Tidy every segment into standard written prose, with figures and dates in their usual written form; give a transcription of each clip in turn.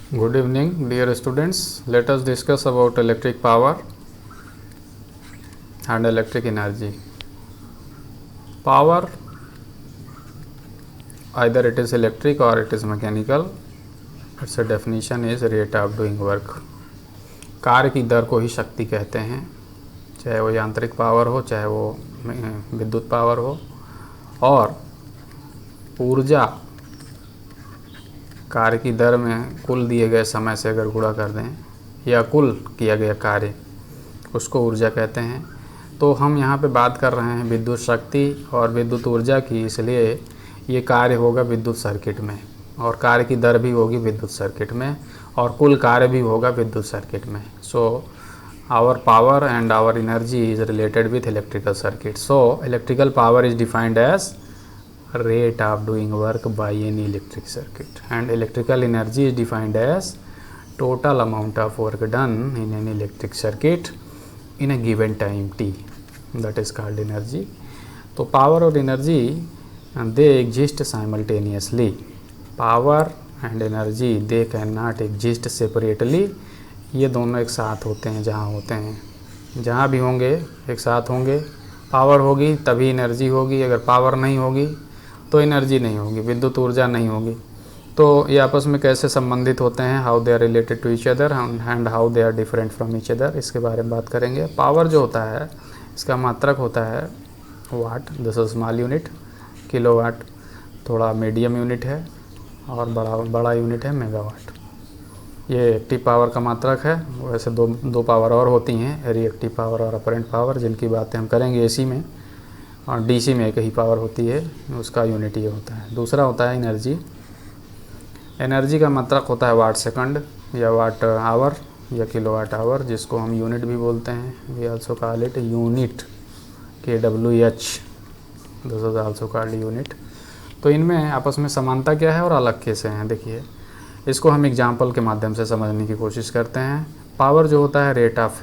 Good evening, dear students. Let us discuss about electric power and electric energy. Power, either it is electric or it is mechanical. Its definition is rate of doing work. कार्य की दर को ही शक्ति कहते हैं, चाहे वो यांत्रिक power हो, चाहे वो विद्युत पावर हो। और ऊर्जा कार्य की दर में कुल दिए गए समय से अगर गुणा कर दें या कुल किया गया कार्य, उसको ऊर्जा कहते हैं। तो हम यहाँ पे बात कर रहे हैं विद्युत शक्ति और विद्युत ऊर्जा की, इसलिए ये कार्य होगा विद्युत सर्किट में और कार्य की दर भी होगी विद्युत सर्किट में और कुल कार्य भी होगा विद्युत सर्किट में। So our power and our energy is related with electrical circuit. So electrical power is defined as rate of doing work by any electric circuit, and electrical energy is defined as total amount of work done in an electric circuit in a given time t, that is called energy. तो power और energy they exist simultaneously. Power and energy they cannot exist separately. ये दोनों एक साथ होते हैं, जहाँ होते हैं, जहाँ भी होंगे एक साथ होंगे। पावर होगी तभी एनर्जी होगी, अगर पावर नहीं होगी तो एनर्जी नहीं होगी, विद्युत ऊर्जा नहीं होगी। तो ये आपस में कैसे संबंधित होते हैं, how they are related to each other and how they are different from each other, इसके बारे में बात करेंगे। पावर जो होता है इसका मात्रक होता है watt, this is small unit. Kilowatt थोड़ा मीडियम यूनिट है और बड़ा यूनिट है मेगावाट। ये एक्टिव पावर का मात्रक है। वैसे दो पावर और होती हैं, रिएक्टिव पावर और अपरेंट पावर, जिनकी बातें हम करेंगे एसी में, और डीसी में एक ही पावर होती है, उसका यूनिट ये होता है। दूसरा होता है एनर्जी। एनर्जी का मात्रक होता है वाट सेकंड या वाट आवर या किलोवाट आवर, जिसको हम यूनिट भी बोलते हैं। We also call it unit, KWH, this is also called unit. तो इनमें आपस में समानता क्या है और अलग कैसे हैं, देखिए इसको हम एग्जाम्पल के माध्यम से समझने की कोशिश करते हैं। पावर जो होता है रेट ऑफ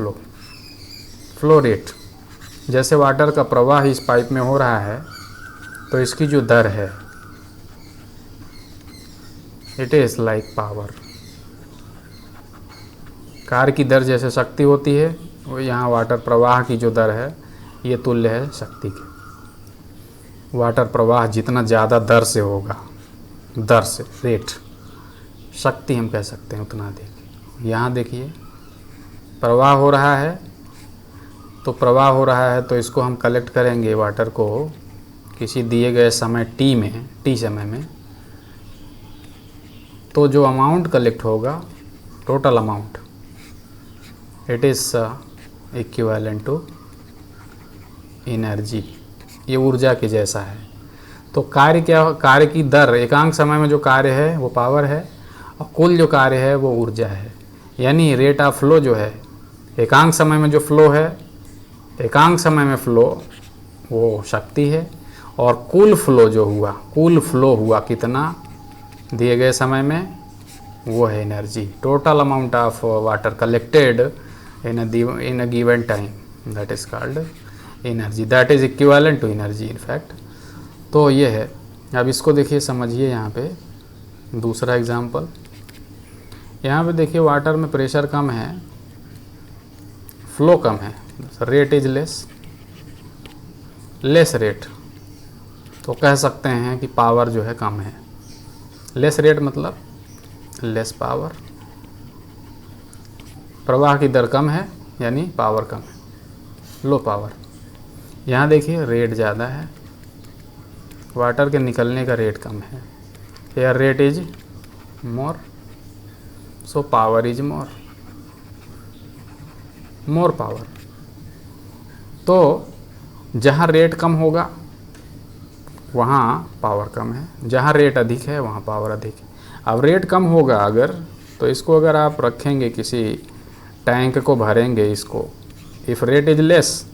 फ्लो रेट, जैसे वाटर का प्रवाह इस पाइप में हो रहा है तो इसकी जो दर है इट इज़ लाइक पावर। कार्य की दर जैसे शक्ति होती है, वो यहाँ वाटर प्रवाह की जो दर है ये तुल्य है शक्ति के। वाटर प्रवाह जितना ज़्यादा दर से होगा, दर से रेट, शक्ति हम कह सकते हैं उतना। देखिए यहाँ देखिए प्रवाह हो रहा है, तो प्रवाह हो रहा है तो इसको हम कलेक्ट करेंगे वाटर को किसी दिए गए समय टी समय में। तो जो अमाउंट कलेक्ट होगा, total amount, it is equivalent to energy. ये ऊर्जा के जैसा है। तो कार्य क्या, कार्य की दर, एकांक समय में जो कार्य है वो पावर है और कुल जो कार्य है वो ऊर्जा है। यानी रेट ऑफ फ्लो जो है, एकांक समय में जो फ्लो है, एकांक समय में फ्लो वो शक्ति है, और कुल फ्लो हुआ कितना दिए गए समय में, वो है energy. Total amount of water collected in a given time, that is called energy, that is equivalent to energy in fact. तो ये है। अब इसको देखिए, समझिए। यहाँ पे दूसरा एग्जांपल, यहाँ पे देखिए वाटर में प्रेशर कम है, फ्लो कम है, रेट इज लेस रेट। तो कह सकते हैं कि पावर जो है कम है। लेस रेट मतलब लेस पावर। प्रवाह की दर कम है यानी पावर कम है, लो पावर। यहाँ देखिए रेट ज़्यादा है, वाटर के निकलने का रेट कम है। Air rate is more, so power is more power. तो जहाँ रेट कम होगा वहाँ पावर कम है, जहाँ रेट अधिक है वहाँ पावर अधिक है। अब रेट कम होगा अगर, तो इसको अगर आप रखेंगे किसी टैंक को भरेंगे इसको, इफ़ रेट इज लेस,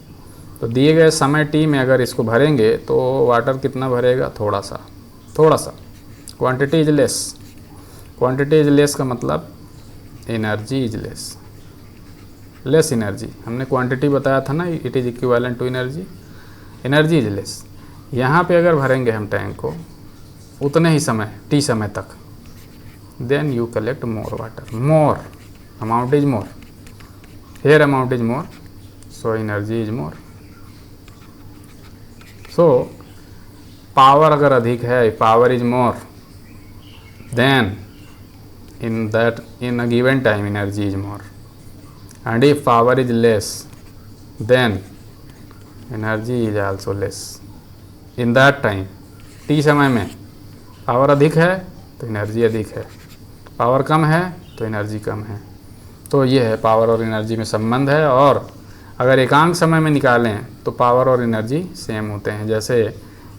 तो दिए गए समय टी में अगर इसको भरेंगे तो वाटर कितना भरेगा, थोड़ा सा। क्वांटिटी इज लेस का मतलब एनर्जी इज लेस एनर्जी। हमने क्वांटिटी बताया था ना, it is equivalent to energy is less. यहाँ पे अगर भरेंगे हम टैंक को उतने ही समय टी समय तक, then you collect more water. More amount is more. Here amount is more, so energy is more. So power अगर अधिक है, power is more, then in a given time energy is more. And if power is less, then energy is also less. In that time, t समय में power अधिक है तो energy अधिक है, पावर कम है तो एनर्जी कम है। तो ये है पावर और एनर्जी में संबंध है। और अगर एकांक समय में निकालें तो पावर और एनर्जी सेम होते हैं। जैसे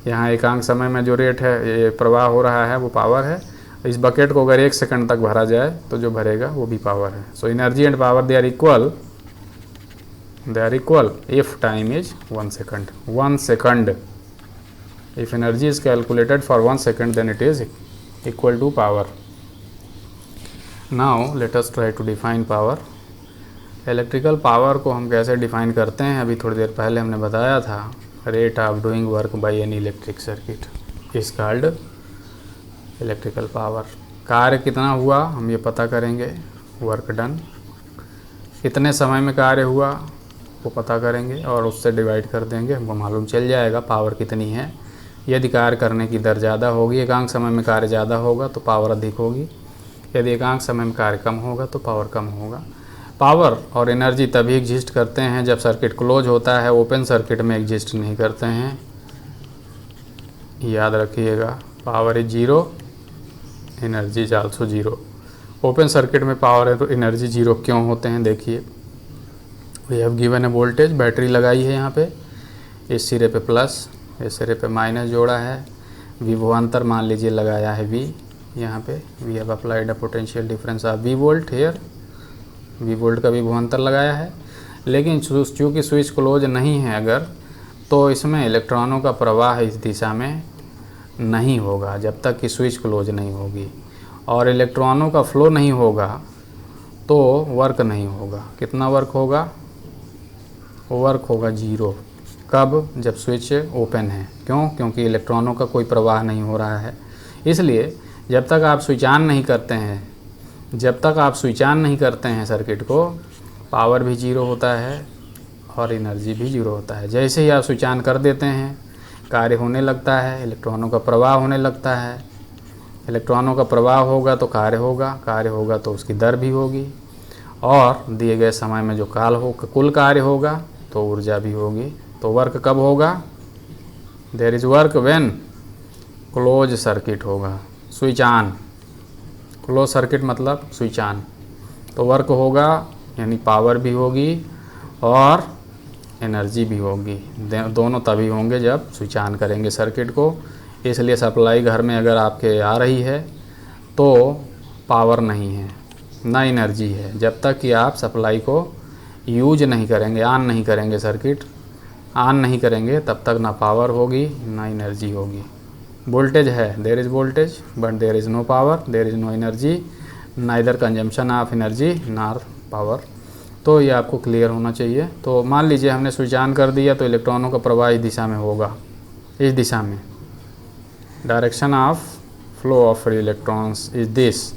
यहाँ एकांक समय में जो रेट है, ये प्रवाह हो रहा है, वो पावर है। इस बकेट को अगर 1 सेकंड तक भरा जाए तो जो भरेगा वो भी पावर है। So energy and power they are equal if time is 1 second. 1 second, if energy is calculated for 1 second, then it is equal to power. Now let us try to define power. Electrical power को हम कैसे define करते हैं, अभी थोड़ी देर पहले हमने बताया था। Rate of doing work by any electric circuit is called electrical power. कार्य कितना हुआ हम ये पता करेंगे, वर्क डन कितने समय में कार्य हुआ वो पता करेंगे और उससे डिवाइड कर देंगे, हमको मालूम चल जाएगा पावर कितनी है। यदि कार्य करने की दर ज़्यादा होगी, एकांक समय में कार्य ज़्यादा होगा तो पावर अधिक होगी, यदि एकांक समय में कार्य कम होगा तो पावर कम होगा। पावर और एनर्जी तभी एग्जिस्ट करते हैं जब सर्किट क्लोज होता है, ओपन सर्किट में एग्जिस्ट नहीं करते हैं। याद रखिएगा, power is 0, energy is also 0। Open circuit में पावर है तो एनर्जी 0 क्यों होते हैं, देखिए। We have given a voltage, battery लगाई है यहाँ पे, इस सिरे पे प्लस, इस सिरे पे माइनस जोड़ा है। विभवांतर मान लीजिए लगाया है V, यहाँ पे we have applied a potential difference of V volt here, V volt का विभवांतर लगाया है। लेकिन चूँकि स्विच क्लोज नहीं है अगर, तो इसमें इलेक्ट्रॉनों का प्रवाह इस दिशा में नहीं होगा जब तक कि स्विच क्लोज नहीं होगी, और इलेक्ट्रॉनों का फ्लो नहीं होगा तो वर्क नहीं होगा। कितना वर्क होगा, वर्क होगा 0। कब, जब स्विच ओपन है। क्यों, क्योंकि इलेक्ट्रॉनों का कोई प्रवाह नहीं हो रहा है। इसलिए जब तक आप स्विच ऑन नहीं करते हैं, सर्किट को, पावर भी 0 होता है और एनर्जी भी 0 होता है। जैसे ही आप स्विच ऑन कर देते हैं, कार्य होने लगता है, इलेक्ट्रॉनों का प्रवाह होने लगता है। इलेक्ट्रॉनों का प्रवाह होगा तो कार्य होगा तो उसकी दर भी होगी, और दिए गए समय में जो कुल कार्य होगा तो ऊर्जा भी होगी। तो वर्क कब होगा, there is work when close circuit होगा, स्विच ऑन। क्लोज सर्किट मतलब स्विच ऑन, तो वर्क होगा, यानी पावर भी होगी और एनर्जी भी होगी। दोनों तभी होंगे जब स्विच ऑन करेंगे सर्किट को। इसलिए सप्लाई घर में अगर आपके आ रही है तो पावर नहीं है ना एनर्जी है, जब तक कि आप सप्लाई को यूज नहीं करेंगे, ऑन नहीं करेंगे, सर्किट ऑन नहीं करेंगे, तब तक ना पावर होगी ना एनर्जी होगी। वोल्टेज है, there is voltage but there is no power, there is no energy, neither consumption of energy nor power. तो ये आपको क्लियर होना चाहिए। तो मान लीजिए हमने स्विच ऑन कर दिया तो इलेक्ट्रॉनों का प्रवाह इस दिशा में होगा, इस दिशा में। Direction of flow of electrons is this.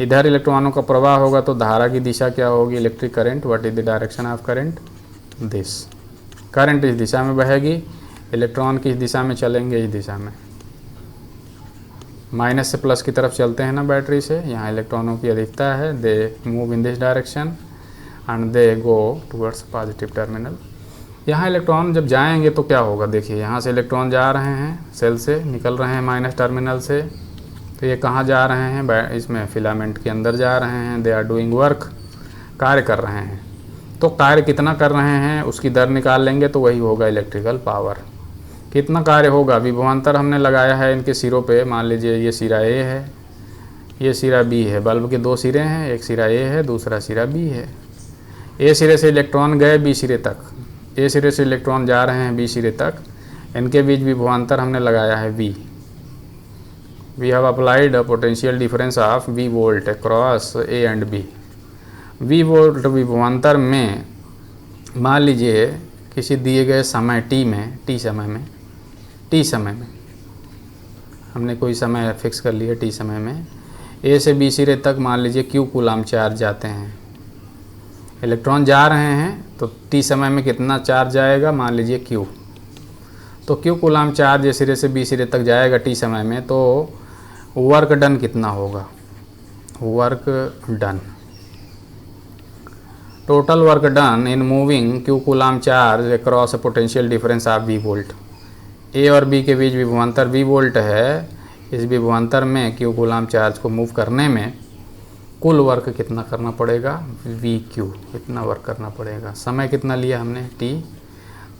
इधर इलेक्ट्रॉनों का प्रवाह होगा तो धारा की दिशा क्या होगी, electric current. What is the direction of current, this. Current इस दिशा में बहेगी, इलेक्ट्रॉन किस दिशा में चलेंगे, इस दिशा में। माइनस से प्लस की तरफ चलते हैं ना बैटरी से, यहाँ इलेक्ट्रॉनों की अधिकता है, they move in this direction and they go towards positive terminal. यहाँ इलेक्ट्रॉन जब जाएंगे तो क्या होगा, देखिए यहाँ से इलेक्ट्रॉन जा रहे हैं, सेल से निकल रहे हैं माइनस टर्मिनल से, तो ये कहाँ जा रहे हैं, इसमें फिलामेंट के अंदर जा रहे हैं। दे आर डूइंग वर्क, कार्य कर रहे हैं। तो कार्य कितना कर रहे हैं उसकी दर निकाल लेंगे तो वही होगा इलेक्ट्रिकल पावर। कितना कार्य होगा, विभवांतर हमने लगाया है इनके सिरों पे। मान लीजिए ये सिरा ए है, ये सिरा बी है। बल्ब के 2 सिरे हैं, एक सिरा ए है, दूसरा सिरा बी है। ए सिरे से इलेक्ट्रॉन गए बी सिरे तक, ए सिरे से इलेक्ट्रॉन जा रहे हैं बी सिरे तक, इनके बीच विभवांतर हमने लगाया है V। We have applied a potential difference of V volt across A and B। V volt विभवांतर में मान लीजिए किसी दिए गए समय t समय में हमने कोई समय फिक्स कर लिया, t समय में ए से बी सिरे तक मान लीजिए क्यू कूलाम चार्ज जाते हैं, इलेक्ट्रॉन जा रहे हैं तो टी समय में कितना चार्ज जाएगा, मान लीजिए क्यू। तो क्यू कूलाम चार्ज ए सिरे से बी सिरे तक जाएगा टी समय में, तो वर्क डन कितना होगा, work done, total work done in moving Q coulomb charge across a potential difference of V volt. A और बी के बीच विभवांतर वी वोल्ट है, इस विभवांतर में क्यू कूलाम चार्ज को मूव करने में कुल वर्क कितना करना पड़ेगा, वी क्यू, इतना वर्क करना पड़ेगा। समय कितना लिया हमने, टी।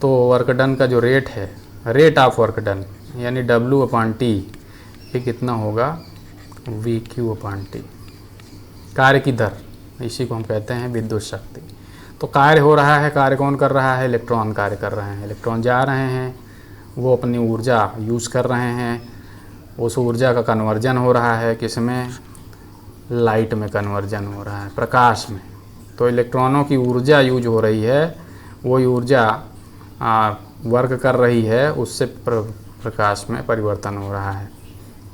तो वर्क डन का जो रेट है, रेट ऑफ वर्क डन यानी डब्ल्यू अपॉन टी, ये कितना होगा, वी क्यू अपॉन टी। कार्य की दर, इसी को हम कहते हैं विद्युत शक्ति। तो कार्य हो रहा है, कार्य कौन कर रहा है, इलेक्ट्रॉन कार्य कर रहे हैं, इलेक्ट्रॉन जा रहे हैं, वो अपनी ऊर्जा यूज़ कर रहे हैं, उस ऊर्जा का कन्वर्जन हो रहा है, किसमें, लाइट में कन्वर्जन हो रहा है, प्रकाश में। तो इलेक्ट्रॉनों की ऊर्जा यूज हो रही है, वो ऊर्जा वर्क कर रही है, उससे प्रकाश में परिवर्तन हो रहा है।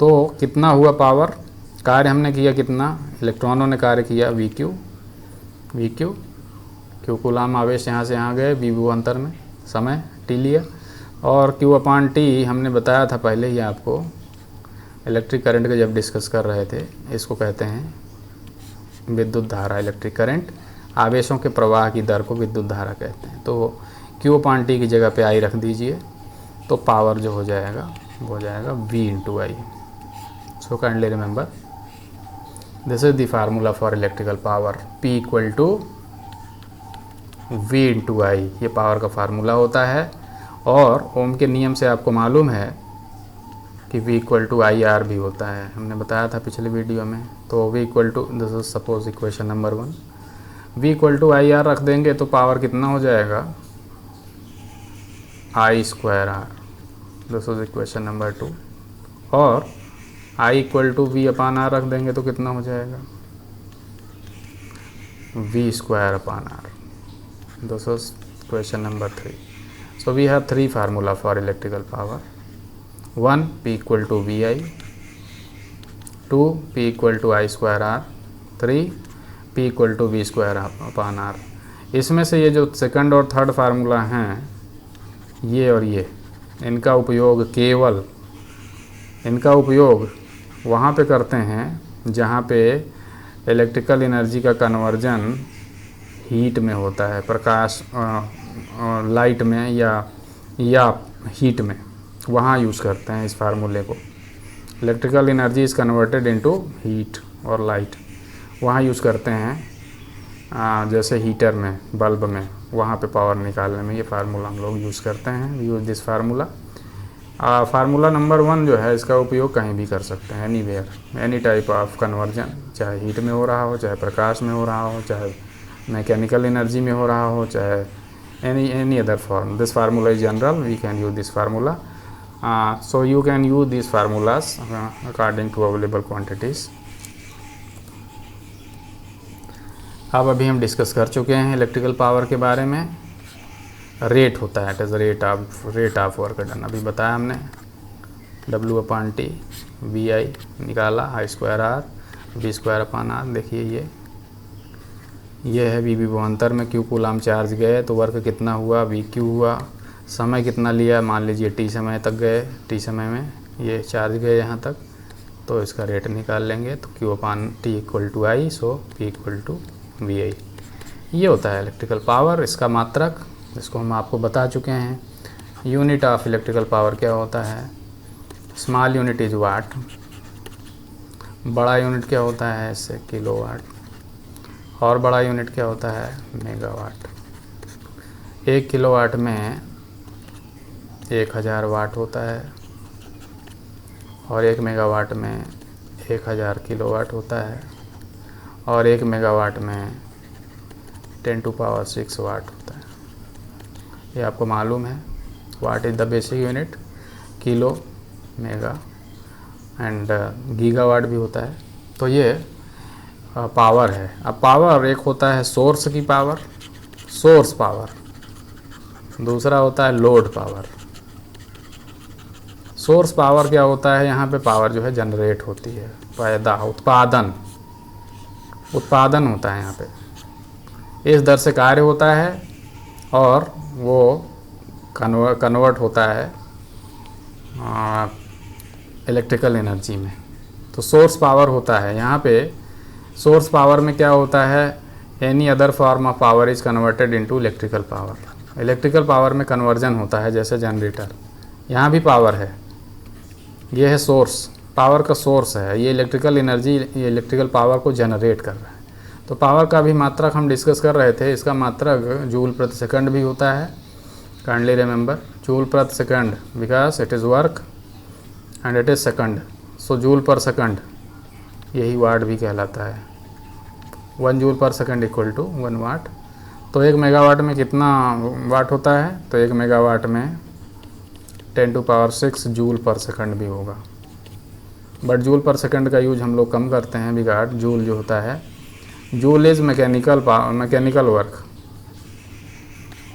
तो कितना हुआ पावर, कार्य हमने किया कितना, इलेक्ट्रॉनों ने कार्य किया we Q, we Q, Q coulomb आवेश यहाँ से यहाँ गए, वी विभवांतर में समय टी लिया, और क्यू अपान टी हमने बताया था पहले ही आपको, इलेक्ट्रिक करंट का जब डिस्कस कर रहे थे, इसको कहते हैं विद्युत धारा, इलेक्ट्रिक करंट, आवेशों के प्रवाह की दर को विद्युत धारा कहते हैं। तो क्यू अपान टी की जगह पे आई रख दीजिए, तो पावर जो हो जाएगा वो हो जाएगा V into I. So kindly remember this is the formula for electrical power, P equal to V into I, ये पावर का फार्मूला होता है। और ओम के नियम से आपको मालूम है कि V equal to I R भी होता है, हमने बताया था पिछले वीडियो में। तो V equal to, this is suppose equation number 1, V equal to I R रख देंगे तो पावर कितना हो जाएगा, I square R, this is equation number 2। और I equal to V upon R रख देंगे तो कितना हो जाएगा, V square upon R, this is question number 3। So we have 3 formula for electrical power, 1 P equal to V I, 2 P equal to I square R, 3 P equal to V square upon R. इसमें से ये जो second और third formula हैं, ये और ये, इनका उपयोग केवल, इनका उपयोग वहाँ पे करते हैं जहाँ पे इलेक्ट्रिकल एनर्जी का कन्वर्जन हीट में होता है, प्रकाश लाइट में या हीट में, वहाँ यूज़ करते हैं इस फार्मूले को। Electrical energy is converted into heat और लाइट, वहाँ यूज़ करते हैं जैसे हीटर में, बल्ब में, वहाँ पे पावर निकालने में ये फार्मूला हम लोग यूज़ करते हैं, use this formula. Formula number 1 जो है, इसका उपयोग कहीं भी कर सकते हैं, anywhere, any type of conversion, चाहे हीट में हो रहा हो, चाहे प्रकाश में हो रहा हो, चाहे मैकेनिकल एनर्जी में हो रहा हो, चाहे any other form. This formula is general, we can use this formula. So you can use these formulas according to available quantities. अब अभी हम डिस्कस कर चुके हैं इलेक्ट्रिकल पावर के बारे में। रेट होता है, it is rate of work done, अभी बताया हमने, W upon T, V I निकाला, I square R, V square upon R. देखिए ये है वी विभवांतर में क्यू कूलाम चार्ज गए तो वर्क कितना हुआ, वी क्यू हुआ। समय कितना लिया, मान लीजिए टी समय तक गए, टी समय में ये चार्ज गए यहाँ तक, तो इसका रेट निकाल लेंगे। तो Q upon T equal to I, so P equal to V I. ये होता है इलेक्ट्रिकल पावर, इसका मात्रक, जिसको हम आपको बता चुके हैं। यूनिट ऑफ इलेक्ट्रिकल पावर क्या होता है, स्मॉल यूनिट इज़ वाट, बड़ा यूनिट क्या होता है इससे, किलोवाट, और बड़ा यूनिट क्या होता है, मेगावाट। 1 किलोवाट में 1000 वाट होता है और 1 मेगावाट में 1000 किलोवाट होता है और 1 मेगावाट में 10⁶ वाट होता है। ये आपको मालूम है। What is the basic unit, kilo, mega and gigawatt भी होता है। तो ये पावर है। अब पावर एक होता है सोर्स की पावर, सोर्स पावर, दूसरा होता है लोड पावर। सोर्स पावर क्या होता है, यहाँ पे पावर जो है जनरेट होती है, पैदा उत्पादन होता है यहाँ पे। इस दर से कार्य होता है और वो कन्वर्ट होता है इलेक्ट्रिकल एनर्जी में। तो सोर्स पावर होता है यहाँ पे। सोर्स पावर में क्या होता है, any other form of power is converted into electrical power. Electrical power में कन्वर्जन होता है, जैसे जनरेटर, यहाँ भी पावर है, ये है सोर्स, पावर का सोर्स है, ये इलेक्ट्रिकल एनर्जी, ये इलेक्ट्रिकल पावर को जनरेट कर रहा है। तो पावर का भी मात्रक हम डिस्कस कर रहे थे, इसका मात्रक जूल प्रति सेकंड भी होता है। काइंडली रिमेंबर जूल प्रति second because it is work and it is second, so joule per second, यही वाट भी कहलाता है। 1 joule per second equal to 1 वाट। तो 1 मेगावाट में कितना वाट होता है, तो 1 मेगावाट में 10⁶ जूल पर सेकंड भी होगा। बट जूल पर सेकंड का यूज हम लोग कम करते हैं, बिकॉज जूल जो होता है, joule is mechanical work,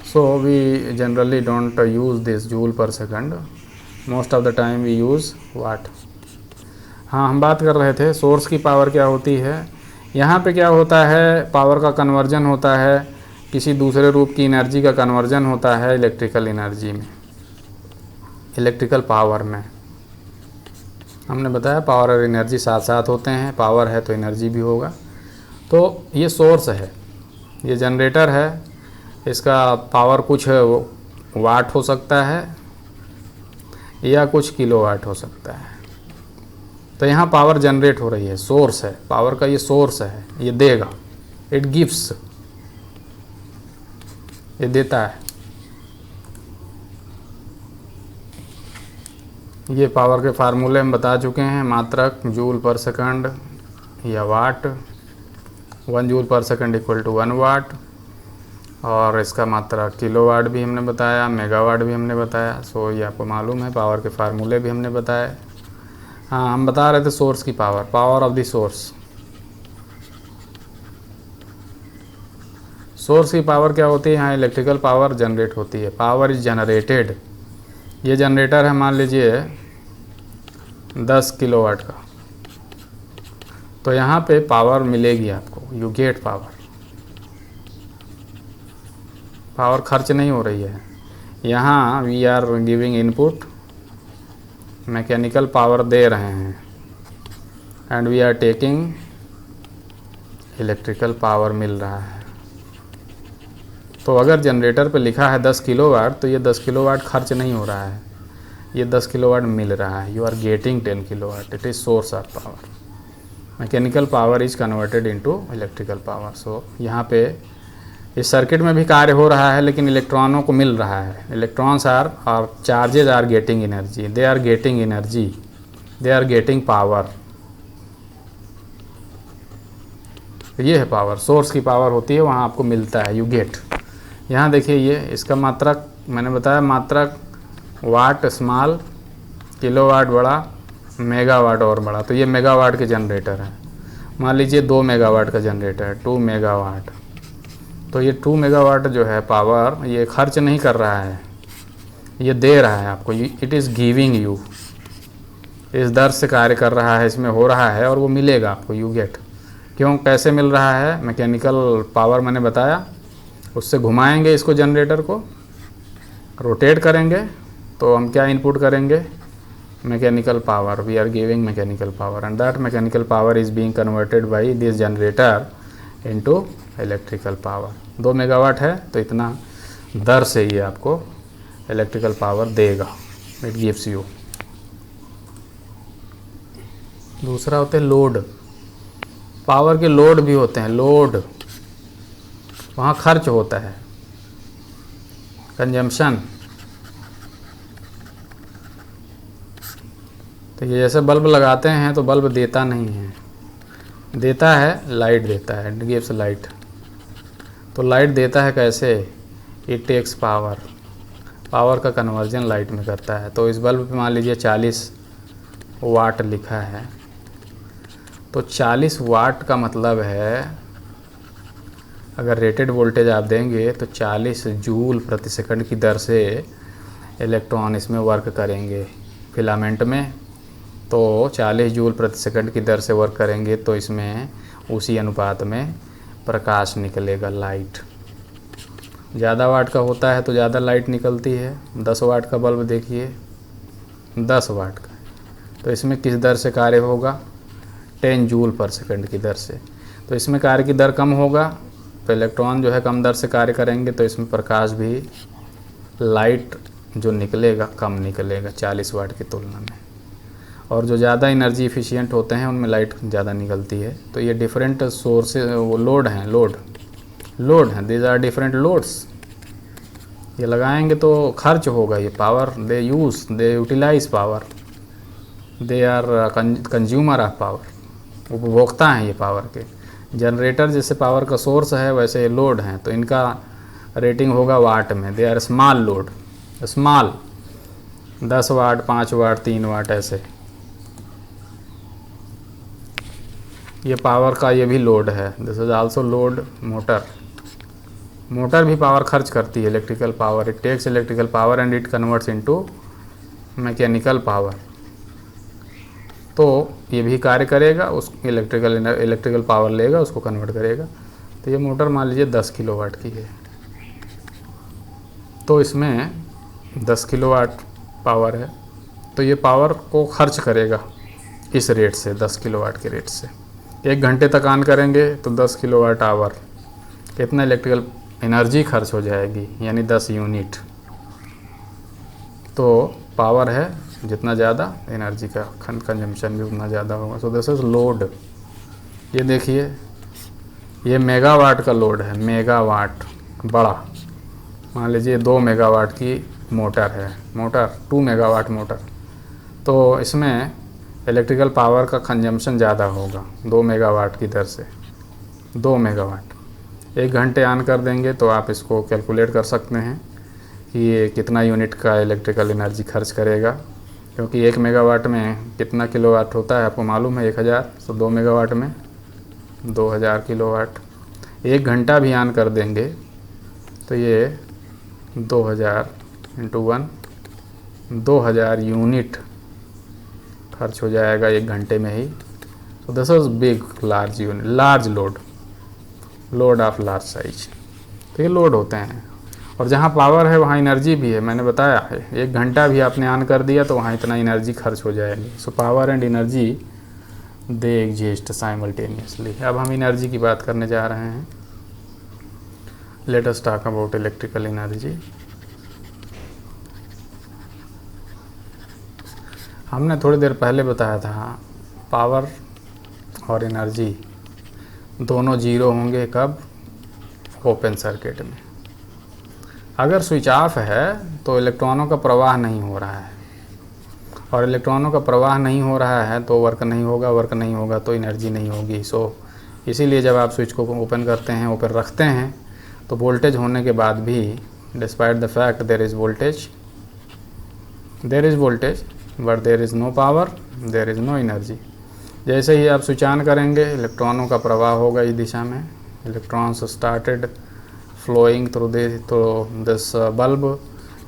so we generally don't use this joule per second, most of the time we use watt. हाँ, हम बात कर रहे थे सोर्स की पावर क्या होती है। यहाँ पे क्या होता है, पावर का कन्वर्जन होता है, किसी दूसरे रूप की एनर्जी का कन्वर्जन होता है इलेक्ट्रिकल एनर्जी में, इलेक्ट्रिकल पावर में। हमने बताया पावर और एनर्जी साथ साथ होते हैं, पावर है तो एनर्जी भी होगा। तो ये सोर्स है, ये जनरेटर है, इसका पावर कुछ वाट हो सकता है या कुछ किलोवाट हो सकता है। तो यहाँ पावर जनरेट हो रही है, सोर्स है, पावर का ये सोर्स है, ये देगा, इट गिव्स, ये देता है। ये पावर के फार्मूले हम बता चुके हैं, मात्रक जूल पर सेकंड या watt, 1 joule per second equal to 1 watt, और इसका मात्रक किलोवाट भी हमने बताया, मेगावाट भी हमने बताया। सो ये आपको मालूम है, पावर के फार्मूले भी हमने बताए। हाँ, हम बता रहे थे सोर्स की power of the source. Source की पावर क्या होती है, यहाँ इलेक्ट्रिकल पावर जनरेट होती है, पावर इज जनरेटेड। ये जनरेटर है, मान लीजिए 10 किलोवाट का, तो यहाँ पे पावर मिलेगी आपको, यू गेट पावर, पावर खर्च नहीं हो रही है। यहाँ we are giving input, mechanical power दे रहे हैं, and we are taking electrical power मिल रहा है। तो अगर जनरेटर पे लिखा है 10 किलोवाट, तो ये 10 किलोवाट खर्च नहीं हो रहा है, ये 10 किलोवाट मिल रहा है, you are getting 10 kilowatt, it is source of power. Mechanical power is converted into electrical power. So यहाँ पे इस सर्किट में भी कार्य हो रहा है, लेकिन इलेक्ट्रॉनों को मिल रहा है, इलेक्ट्रॉन्स आर और charges are getting energy, they are getting energy, they are getting power. ये है पावर, सोर्स की पावर होती है, वहाँ आपको मिलता है, यू गेट। यहाँ देखिए, ये इसका मात्रक मैंने बताया, मात्रक वाट स्मॉल, किलोवाट बड़ा, मेगावाट और बड़ा। तो ये मेगावाट के जनरेटर है, मान लीजिए 2 मेगावाट का जनरेटर है, 2 मेगावाट। तो ये 2 मेगावाट जो है पावर, ये खर्च नहीं कर रहा है, ये दे रहा है आपको, इट इज़ गिविंग यू, इस दर से कार्य कर रहा है, इसमें हो रहा है और वो मिलेगा आपको, यू गेट। क्यों, कैसे मिल रहा है, मैकेनिकल पावर मैंने बताया, उससे घुमाएंगे इसको, जनरेटर को रोटेट करेंगे, तो हम क्या इनपुट करेंगे, mechanical power, we are giving mechanical power, and that mechanical power is being converted by this generator into electrical power. 2 megawatt है तो इतना दर से ये आपको इलेक्ट्रिकल पावर देगा, इट गिव्स यू। दूसरा होते हैं लोड, पावर के लोड भी होते हैं, लोड वहाँ खर्च होता है, कंजम्पशन। तो ये जैसे बल्ब लगाते हैं तो बल्ब देता नहीं है, देता है लाइट देता है, इट गिव्स लाइट। तो लाइट देता है कैसे, इट टेक्स पावर, पावर का कन्वर्जन लाइट में करता है। तो इस बल्ब पे मान लीजिए 40 वाट लिखा है, तो 40 वाट का मतलब है, अगर रेटेड वोल्टेज आप देंगे तो 40 जूल प्रति सेकंड की दर से इलेक्ट्रॉन इसमें वर्क करेंगे, फिलामेंट में तो 40 जूल प्रति सेकंड की दर से वर्क करेंगे तो इसमें उसी अनुपात में प्रकाश निकलेगा, लाइट। ज़्यादा वाट का होता है तो ज़्यादा लाइट निकलती है। 10 वाट का बल्ब देखिए, 10 वाट का, तो इसमें किस दर से कार्य होगा? 10 जूल पर सेकंड की दर से। तो इसमें कार्य की दर कम होगा तो इलेक्ट्रॉन जो है कम दर से कार्य करेंगे, तो इसमें प्रकाश भी, लाइट जो निकलेगा कम निकलेगा 40 वाट की तुलना में। और जो ज़्यादा एनर्जी एफिशिएंट होते हैं उनमें लाइट ज़्यादा निकलती है। तो ये डिफरेंट सोर्सेज, वो लोड हैं, लोड हैं, दीज आर डिफरेंट लोड्स। ये लगाएंगे तो खर्च होगा, ये power they utilise power, they are consumer of power, उपभोक्ता हैं ये पावर के। जनरेटर जैसे पावर का सोर्स है वैसे ये लोड हैं, तो इनका रेटिंग होगा वाट में। They are small load, small, 10 watt, 5 watt, 3 watt ऐसे। ये पावर का ये भी लोड है, this is also load. Motor भी पावर खर्च करती है, electrical power. It takes electrical power and it converts into mechanical power. तो ये भी कार्य करेगा, उस इलेक्ट्रिकल पावर लेगा, उसको कन्वर्ट करेगा। तो ये मोटर मान लीजिए 10 किलोवाट की है, तो इसमें 10 किलोवाट पावर है, तो ये पावर को खर्च करेगा इस रेट से, 10 किलोवाट के रेट से। 1 घंटे तक ऑन करेंगे तो 10 किलोवाट आवर, कितना इलेक्ट्रिकल एनर्जी खर्च हो जाएगी, यानी 10 यूनिट। तो पावर है जितना ज़्यादा, एनर्जी का कंजम्पशन भी उतना ज़्यादा होगा। सो दिस इज लोड। ये देखिए, ये मेगावाट का लोड है, मेगावाट बड़ा। मान लीजिए 2 मेगावाट की मोटर है, 2 मेगावाट मोटर, तो इसमें इलेक्ट्रिकल पावर का कंजम्पशन ज़्यादा होगा 2 मेगावाट की दर से। 2 मेगावाट 1 घंटे ऑन कर देंगे तो आप इसको कैलकुलेट कर सकते हैं कि ये कितना यूनिट का इलेक्ट्रिकल एनर्जी खर्च करेगा, क्योंकि 1 मेगावाट में कितना किलोवाट होता है आपको मालूम है, 1000। तो 2 मेगावाट में 2000 किलोवाट। 1 घंटा भी ऑन कर देंगे तो ये 2000 इंटू 1, 2000 यूनिट खर्च हो जाएगा 1 घंटे में ही। तो this is big, large unit, large load of large size. तो ये लोड होते हैं, और जहाँ पावर है वहाँ एनर्जी भी है, मैंने बताया है। 1 घंटा भी आपने ऑन कर दिया तो वहाँ इतना एनर्जी खर्च हो जाएगी। सो power and energy they exist simultaneously. अब हम एनर्जी की बात करने जा रहे हैं। Let us talk about electrical energy. हमने थोड़ी देर पहले बताया था पावर और एनर्जी दोनों जीरो होंगे कब? ओपन सर्किट में। अगर स्विच ऑफ है तो इलेक्ट्रॉनों का प्रवाह नहीं हो रहा है, और इलेक्ट्रॉनों का प्रवाह नहीं हो रहा है तो वर्क नहीं होगा, वर्क नहीं होगा तो एनर्जी नहीं होगी। सो इसीलिए जब आप स्विच को ओपन करते हैं, ओपन रखते हैं, तो वोल्टेज होने के बाद भी, despite the fact there is voltage but there is no power, there is no energy. जैसे ही आप स्विच ऑन करेंगे इलेक्ट्रॉनों का प्रवाह होगा इस दिशा में। Electrons started flowing through this bulb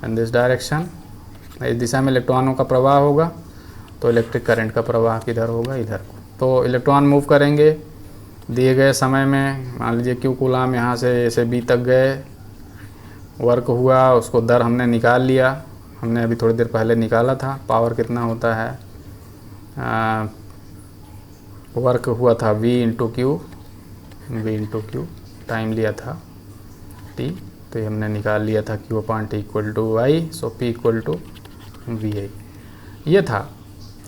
in this direction। इस दिशा में इलेक्ट्रॉनों का प्रवाह होगा, तो इलेक्ट्रिक करंट का प्रवाह किधर होगा? इधर को। तो इलेक्ट्रॉन मूव करेंगे दिए गए समय में। मान लीजिए क्यू कूलाम यहाँ से ऐसे बी तक गए, वर्क हुआ, उसको दर हमने निकाल लिया, हमने अभी थोड़ी देर पहले निकाला था। पावर कितना होता है? वर्क हुआ था V इंटू क्यू, टाइम लिया था T, तो ये हमने निकाल लिया था Q upon T equal to I. So P equal to VI ये था,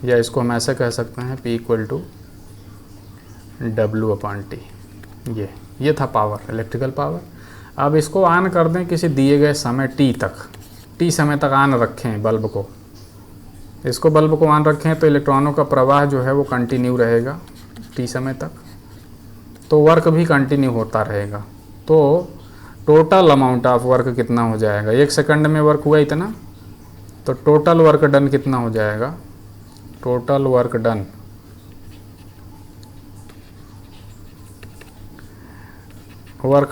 या इसको हम ऐसे कह सकते हैं P equal to W upon T। ये था पावर, इलेक्ट्रिकल पावर। अब इसको ऑन कर दें किसी दिए गए समय T समय तक ऑन रखें बल्ब को। इसको बल्ब को ऑन रखें तो इलेक्ट्रॉनों का प्रवाह जो है वो कंटिन्यू रहेगा T समय तक, तो वर्क भी कंटिन्यू होता रहेगा। तो टोटल अमाउंट ऑफ वर्क कितना हो जाएगा? 1 सेकंड में वर्क हुआ इतना, तो टोटल वर्क डन कितना हो जाएगा? टोटल वर्क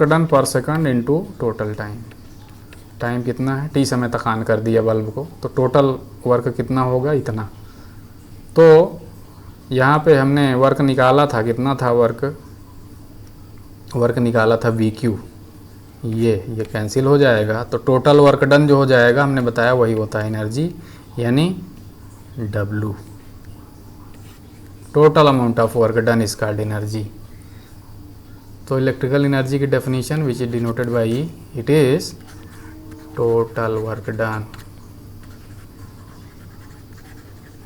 डन पर सेकंड इंटू टोटल टाइम कितना है? T समय तक ऑन कर दिया बल्ब को, तो टोटल वर्क कितना होगा? इतना। तो यहाँ पे हमने वर्क निकाला था, कितना था वर्क निकाला था VQ, ये कैंसिल हो जाएगा, तो टोटल वर्क डन जो हो जाएगा हमने बताया वही होता है एनर्जी, यानी W, total amount of work done is called energy. तो इलेक्ट्रिकल एनर्जी की definition which is denoted by E, it is total work done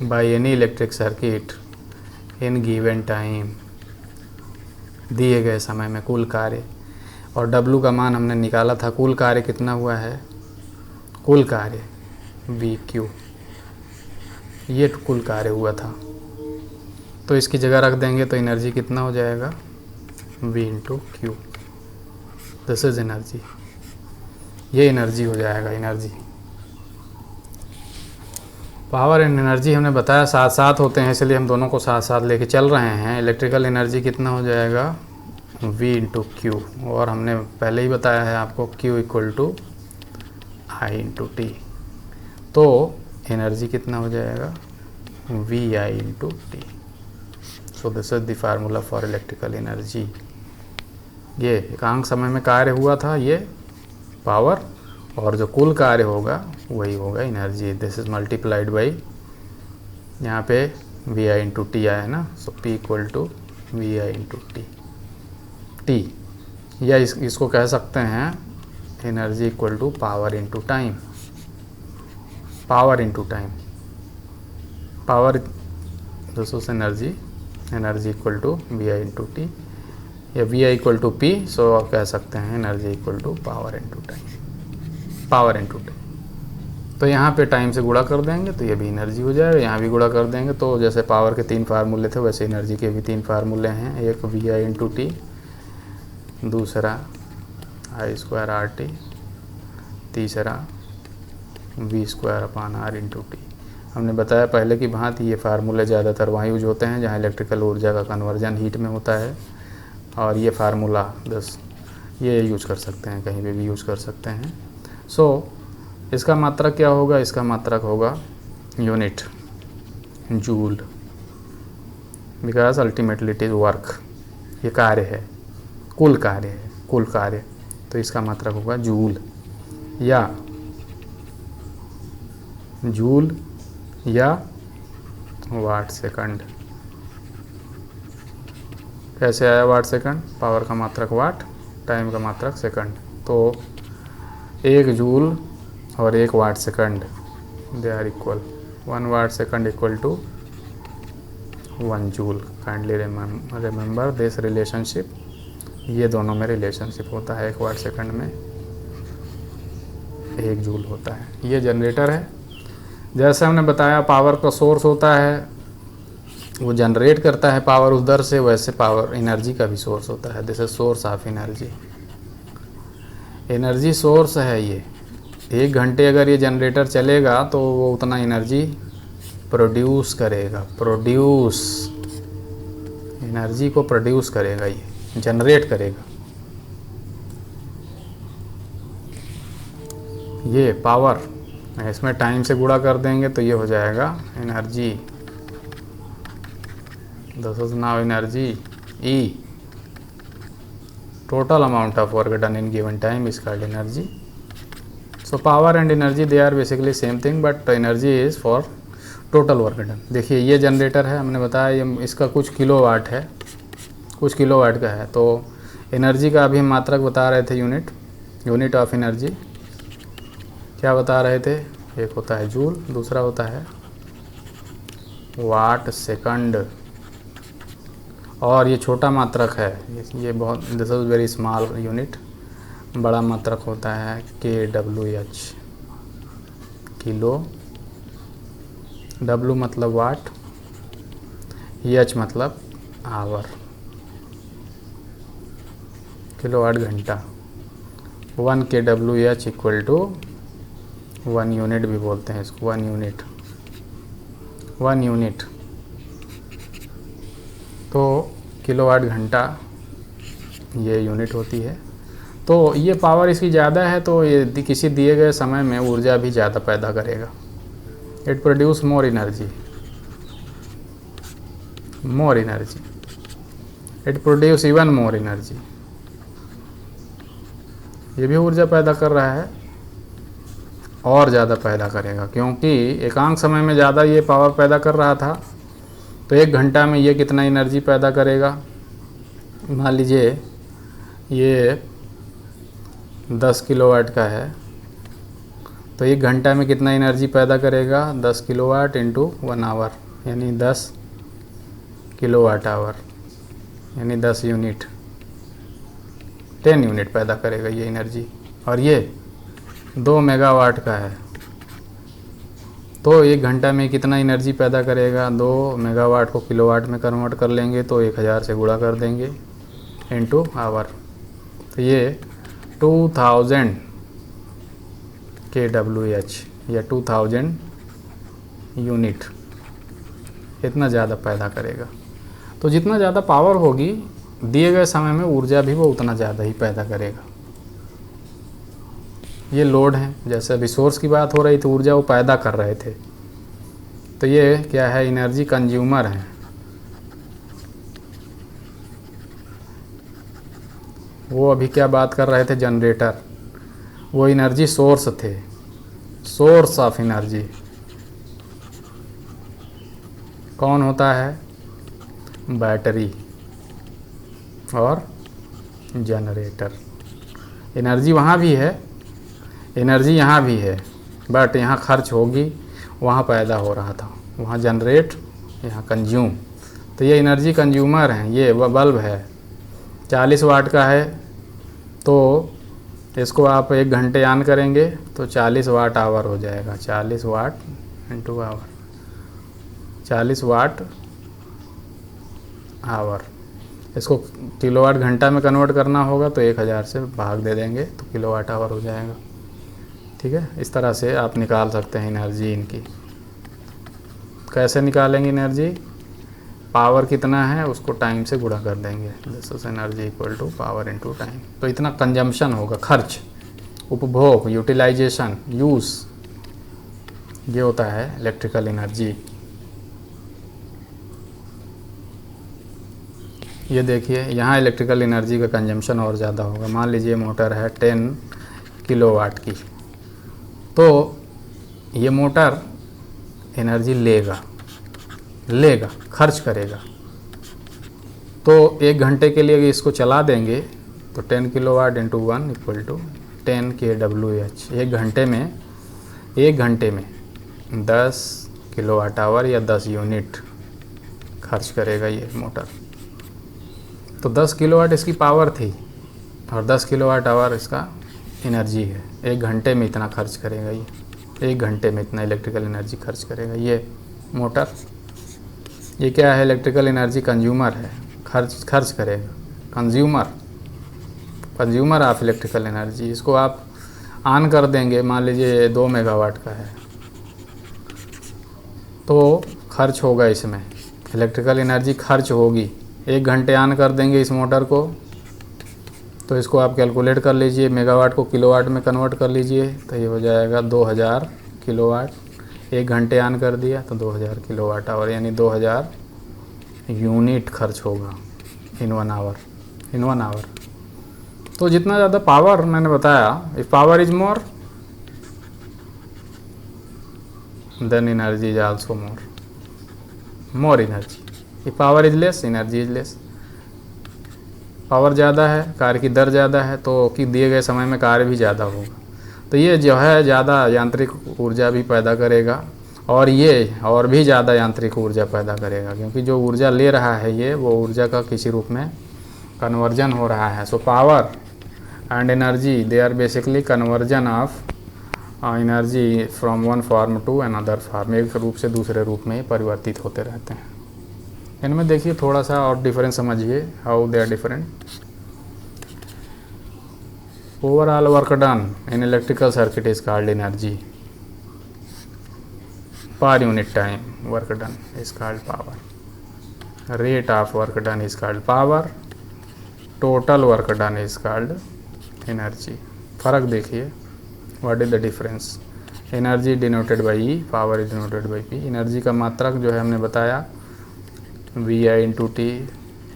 by any electric circuit in given time, दिए गए समय में कुल कार्य। और W का मान हमने निकाला था, कुल कार्य कितना हुआ है, कुल कार्य VQ, ये कुल कार्य हुआ था। तो इसकी जगह रख देंगे तो एनर्जी कितना हो जाएगा, V into Q, this is energy, ये एनर्जी हो जाएगा एनर्जी। पावर एंड एनर्जी हमने बताया साथ साथ होते हैं, इसलिए हम दोनों को साथ साथ लेके चल रहे हैं। इलेक्ट्रिकल एनर्जी कितना हो जाएगा, V इंटू Q, और हमने पहले ही बताया है आपको Q equal to I into T, तो एनर्जी कितना हो जाएगा, VI into T। So this is the formula for electrical energy. ये एकांक समय में कार्य हुआ था, ये पावर, और जो कुल कार्य होगा वही होगा energy. This is multiplied by, यहाँ पे VI इंटू T आया है ना, so P equal to VI into T, या इसको कह सकते हैं energy equal to power into time, power into time, power this is energy equal to VI into T, या VI equal to P, so आप कह सकते हैं energy equal to power into time, power into time. तो यहाँ पे time से गुणा कर देंगे तो ये भी एनर्जी हो जाएगा, यहाँ भी गुणा कर देंगे। तो जैसे पावर के 3 फार्मूले थे वैसे एनर्जी के भी 3 फार्मूले हैं, एक VI इंटू T, दूसरा I स्क्वायर RT, तीसरा V स्क्वायर अपान R इंटू T। हमने बताया पहले की भांति ये फार्मूले ज़्यादातर वहाँ यूज होते हैं जहाँ इलेक्ट्रिकल ऊर्जा का कन्वर्जन हीट में होता है, और ये फार्मूला 10 ये यूज कर सकते हैं, कहीं पे भी यूज कर सकते हैं। सो इसका मात्रक क्या होगा, इसका मात्रक होगा unit joule, because ultimately it is work, ये कार्य है, कुल कार्य है, कुल कार्य, तो इसका मात्रक होगा जूल या वाट सेकंड। कैसे आया वाट सेकंड, पावर का मात्रक वाट, टाइम का मात्रक सेकंड, तो 1 जूल और 1 watt second they are equal, 1 watt second equal to 1 joule. Kindly remember this relationship, ये दोनों में रिलेशनशिप होता है, 1 वाट सेकंड में 1 जूल होता है। ये जनरेटर है, जैसे हमने बताया पावर का सोर्स होता है, वो जनरेट करता है पावर उस दर से, वैसे पावर एनर्जी का भी सोर्स होता है, this is source of energy, energy source है ये। 1 घंटे अगर ये जनरेटर चलेगा तो वो उतना एनर्जी प्रोड्यूस करेगा, एनर्जी को प्रोड्यूस करेगा, ये जनरेट करेगा, ये पावर। इसमें टाइम से गुणा कर देंगे तो ये हो जाएगा energy, this is now energy E, total amount of work done in given time is called energy. So power and energy they are basically same thing, but energy is for total work done. देखिए ये generator है, हमने बताया ये इसका कुछ kilowatt है, कुछ किलोवाट का है, तो एनर्जी का अभी हम मात्रक बता रहे थे, यूनिट ऑफ एनर्जी क्या बता रहे थे, एक होता है जूल, दूसरा होता है वाट सेकंड, और ये छोटा मात्रक है, ये बहुत this is very small unit, बड़ा मात्रक होता है kWh, किलो, W मतलब वाट, H मतलब आवर, किलोवाट घंटा। 1 kWh इक्वल टू 1 यूनिट भी बोलते हैं इसको, 1 यूनिट, तो किलोवाट घंटा ये यूनिट होती है। तो ये पावर इसकी ज़्यादा है तो ये किसी दिए गए समय में ऊर्जा भी ज़्यादा पैदा करेगा, it produce more energy. more energy, it produce even more energy। ये भी ऊर्जा पैदा कर रहा है और ज़्यादा पैदा करेगा, क्योंकि एकांक समय में ज़्यादा ये पावर पैदा कर रहा था। तो 1 घंटा में ये कितना एनर्जी पैदा करेगा, मान लीजिए ये 10 किलोवाट का है, तो 1 घंटा में कितना एनर्जी पैदा करेगा, 10 किलोवाट इंटू 1 आवर, यानी 10 किलोवाट आवर, यानी 10 यूनिट, 10 यूनिट पैदा करेगा ये एनर्जी। और ये 2 मेगावाट का है, तो 1 घंटा में कितना एनर्जी पैदा करेगा, 2 मेगावाट को किलोवाट में कन्वर्ट कर लेंगे तो 1000 से गुणा कर देंगे इंटू आवर, तो ये 2000 kWh या 2000 यूनिट इतना ज़्यादा पैदा करेगा। तो जितना ज़्यादा पावर होगी दिए गए समय में ऊर्जा भी वो उतना ज़्यादा ही पैदा करेगा। ये लोड है, जैसे अभी सोर्स की बात हो रही थी, ऊर्जा वो पैदा कर रहे थे, तो ये क्या है, एनर्जी कंज्यूमर है। वो अभी क्या बात कर रहे थे, जनरेटर, वो एनर्जी सोर्स थे, सोर्स ऑफ एनर्जी कौन होता है, बैटरी और जनरेटर। एनर्जी वहाँ भी है, एनर्जी यहाँ भी है, बट यहाँ खर्च होगी, वहाँ पैदा हो रहा था, वहाँ जनरेट, यहाँ कंज्यूम। तो ये एनर्जी कंज्यूमर हैं। ये बल्ब है 40 वाट का है, तो इसको आप 1 घंटे ऑन करेंगे तो 40 वाट आवर हो जाएगा, 40 वाट इंटू आवर, 40 वाट आवर। इसको किलोवाट घंटा में कन्वर्ट करना होगा तो 1000 से भाग दे देंगे तो किलोवाट आवर हो जाएगा। ठीक है, इस तरह से आप निकाल सकते हैं एनर्जी इनकी। कैसे निकालेंगे एनर्जी, पावर कितना है उसको टाइम से गुणा कर देंगे, this is energy equal to power into time. तो इतना कंजम्पशन होगा, खर्च, उपभोग, यूटिलाइजेशन, यूज़, ये होता है इलेक्ट्रिकल एनर्जी। ये देखिए यहाँ इलेक्ट्रिकल एनर्जी का कंजम्पशन और ज़्यादा होगा। मान लीजिए मोटर है 10 किलोवाट की, तो ये मोटर एनर्जी लेगा, खर्च करेगा। तो 1 घंटे के लिए इसको चला देंगे तो 10 kilowatt into 1 equal to 10 kWh। 1 घंटे में 10 किलोवाट आवर या 10 यूनिट खर्च करेगा ये मोटर। तो 10 किलोवाट इसकी पावर थी और 10 किलोवाट आवर इसका एनर्जी है। 1 घंटे में इतना खर्च करेगा ये, 1 घंटे में इतना इलेक्ट्रिकल एनर्जी खर्च करेगा ये मोटर। ये क्या है, इलेक्ट्रिकल एनर्जी कंज्यूमर है, खर्च करेगा, कंज्यूमर ऑफ इलेक्ट्रिकल एनर्जी। इसको आप ऑन कर देंगे, मान लीजिए 2 मेगावाट का है, तो खर्च होगा इसमें, इलेक्ट्रिकल एनर्जी खर्च होगी। 1 घंटे ऑन कर देंगे इस मोटर को, तो इसको आप कैलकुलेट कर लीजिए, मेगावाट को किलोवाट में कन्वर्ट कर लीजिए, तो ये हो जाएगा 2000 किलोवाट। 1 घंटे ऑन कर दिया तो 2000 किलोवाट आवर, यानी 2000 यूनिट खर्च होगा इन 1 आवर। तो जितना ज़्यादा पावर मैंने बताया, if power is more than energy is also more energy. If power is less, energy is less. Power ज़्यादा है, कार्य की दर ज़्यादा है, तो कि दिए गए समय में कार्य भी ज़्यादा होगा। तो ये जो है ज़्यादा यांत्रिक ऊर्जा भी पैदा करेगा, और ये और भी ज़्यादा यांत्रिक ऊर्जा पैदा करेगा, क्योंकि जो ऊर्जा ले रहा है ये, वो ऊर्जा का किसी रूप में कन्वर्जन हो रहा है। So power and energy, they are basically conversion of energy from one form to another form. एक रूप से दूसरे रूप में परिवर्तित होते रहते हैं। इनमें देखिए थोड़ा सा और डिफरेंस समझिए, how they are different. Overall work done in electrical circuit is called energy, per unit time work done is called power, rate of work done is called power, total work done is called energy। फर्क देखिए, what is the difference, energy denoted by E, power is denoted by P। Energy का मात्रक जो है हमने बताया V I into T,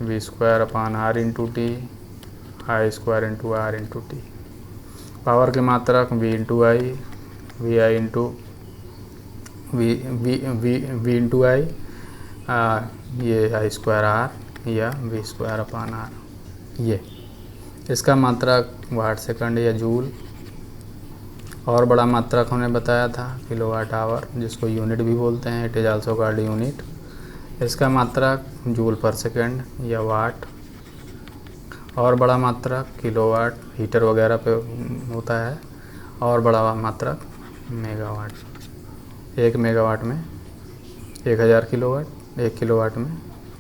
V square upon R into T, I square into R into T. Power के मात्रक v into I, V I into V into I, ये I square R या वी स्क्वायर अपान आर। ये इसका मात्रक वाट second या joule. और बड़ा मात्रक हमने बताया था किलोवाट आवर, जिसको यूनिट भी बोलते हैं, it is also called unit. इसका मात्रक जूल पर सेकंड या वाट। और बड़ा मात्रक किलोवाट, हीटर वगैरह पे होता है। और बड़ा मात्रक मेगावाट। 1 मेगावाट में 1000 किलोवाट, 1 किलोवाट में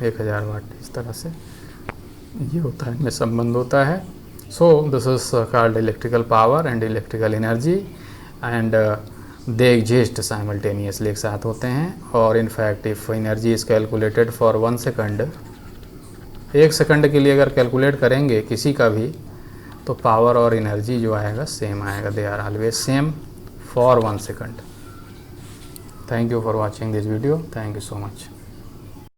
1000 वाट। इस तरह से ये होता है, इनमें संबंध होता है। सो this is called electrical power and electrical energy, and they exist simultaneously, एक साथ होते हैं। और in fact if energy is calculated for 1 second, 1 second के लिए अगर कैलकुलेट करेंगे किसी का भी, तो पावर और एनर्जी जो आएगा सेम आएगा। They are always same for 1 second. Thank you for watching this video. Thank you so much.